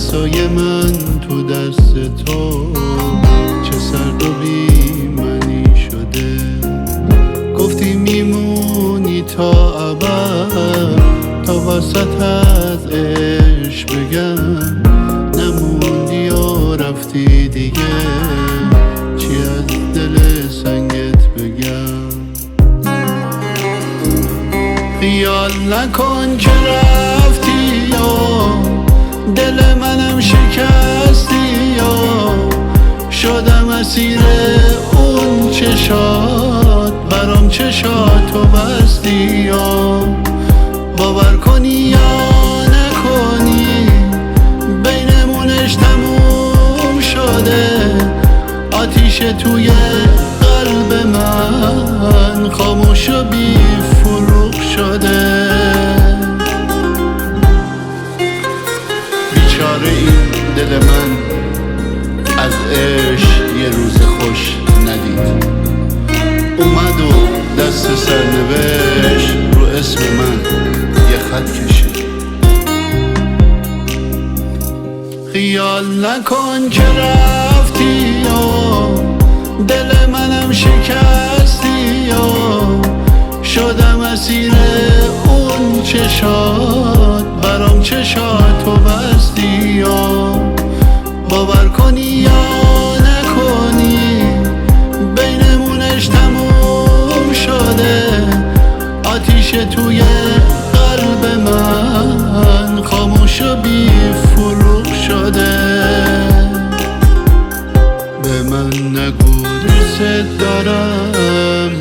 عصای من تو دست تو چه سرد و بی منی شده. گفتی میمونی تا ابد، تا وسط از عشق بگم نموندی و رفتی دیگه. چی از دل سنگت بگم؟ خیال نکن که رفتی و دل منم شکستی و شدم اسیر اون چشات، برام چشاتو بستی و باور کنی یا نکنی بینمونش تموم شده. آتیش توی قلب من خاموش و بی فروغ شده. بیچاره این دل من از عشق یه روز خوش ندید. اومد و دست سرنوشت رو اسم من یه خط کشید. خیال نکن که رفتی و دل منم شکستی و شدم اسیر اون چشات، برام چشاتو بستی و باور کنی یا نکنی بینمونش تموم شده. آتیش توی قلب من خاموش و بی فروغ شده. به من نگو دوست دارم،